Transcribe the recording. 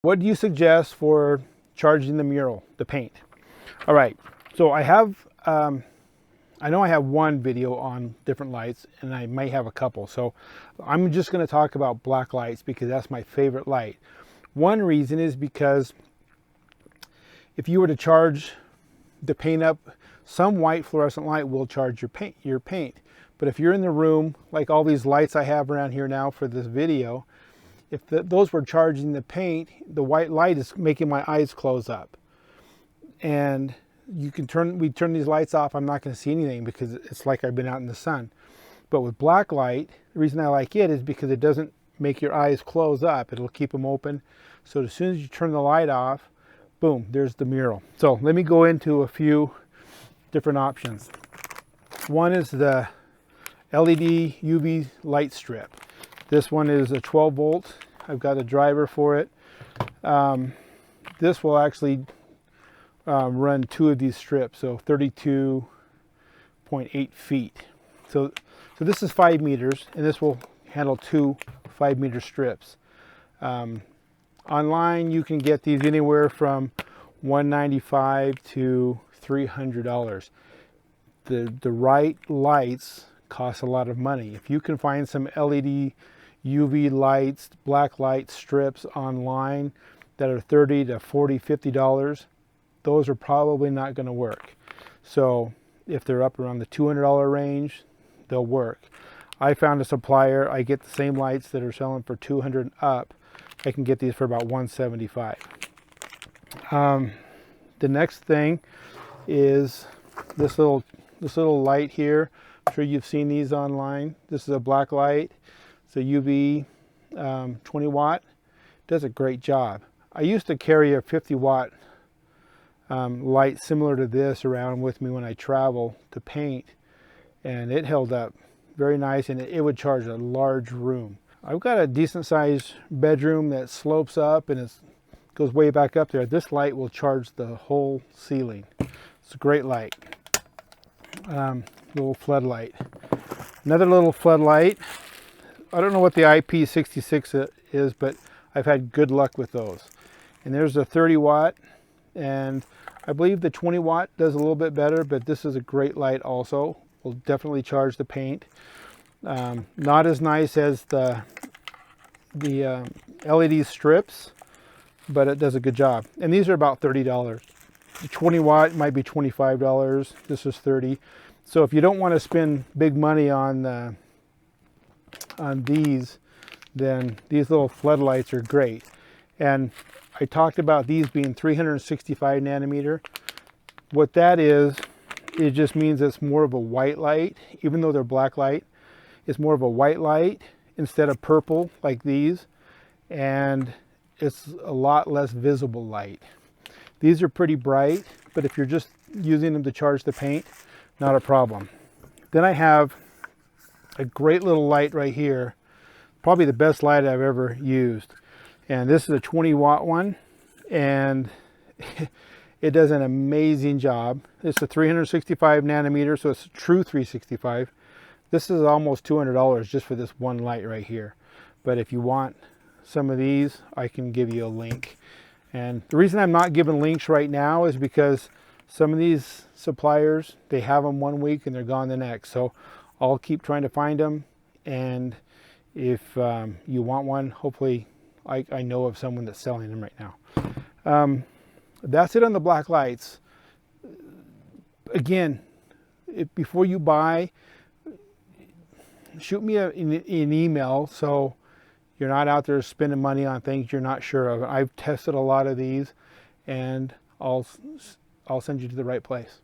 What do you suggest for charging the mural, the paint? All right, so I have, I know I have one video on different lights, and I may have a couple. So I'm just going to talk about black lights because that's my favorite light. One reason is because if you were to charge the paint up, some white fluorescent light will charge your paint. But if you're in the room, like all these lights I have around here now for this video, if those were charging the paint, the white light is making my eyes close up. And we turn these lights off, I'm not going to see anything because it's like I've been out in the sun. But with black light, the reason I like it is because it doesn't make your eyes close up. It'll keep them open. So as soon as you turn the light off, boom, there's the mural. So let me go into a few different options. One is the LED UV light strip. This one is a 12 volt. I've got a driver for it. This will actually run 2 of these strips, so 32.8 feet. So this is 5 meters, and this will handle 2 5-meter strips. Online, you can get these anywhere from $195 to $300. The right lights cost a lot of money. If you can find some LED UV lights, black light strips online that are $30 to $40, $50, those are probably not going to work. So if they're up around the $200 range, they'll work. I found a supplier, I get the same lights that are selling for $200 up. I can get these for about $175. The next thing is this little light here. I'm sure you've seen these online. This is a black light. It's a UV 20 watt. Does a great job. I used to carry a 50 watt light similar to this around with me when I travel to paint, and it held up very nice, and it would charge a large room. I've got a decent sized bedroom that slopes up and it goes way back up there. This light will charge the whole ceiling. It's a great light. Little floodlight. Another little floodlight. I don't know what the IP66 is, but I've had good luck with those. And there's a 30 watt, and I believe the 20 watt does a little bit better, but this is a great light also. Will definitely charge the paint. Not as nice as the LED strips, but it does a good job. And these are about $30. The 20 watt might be $25. This is $30. So if you don't want to spend big money on these, then these little floodlights are great. And I talked about these being 365 nanometer. What that is, it just means it's more of a white light. Even though they're black light, it's more of a white light instead of purple like these, and it's a lot less visible light. These are pretty bright, but if you're just using them to charge the paint, not a problem. Then I have a great little light right here, probably the best light I've ever used. And this is a 20 watt one, and it does an amazing job. It's a 365 nanometer, so it's a true 365. This is almost $200 just for this one light right here. But if you want some of these, I can give you a link. And the reason I'm not giving links right now is because some of these suppliers, they have them one week and they're gone the next. So I'll keep trying to find them. And if you want one, hopefully I know of someone that's selling them right now. That's it on the black lights. Again, before you buy, shoot me an email so you're not out there spending money on things you're not sure of. I've tested a lot of these, and I'll send you to the right place.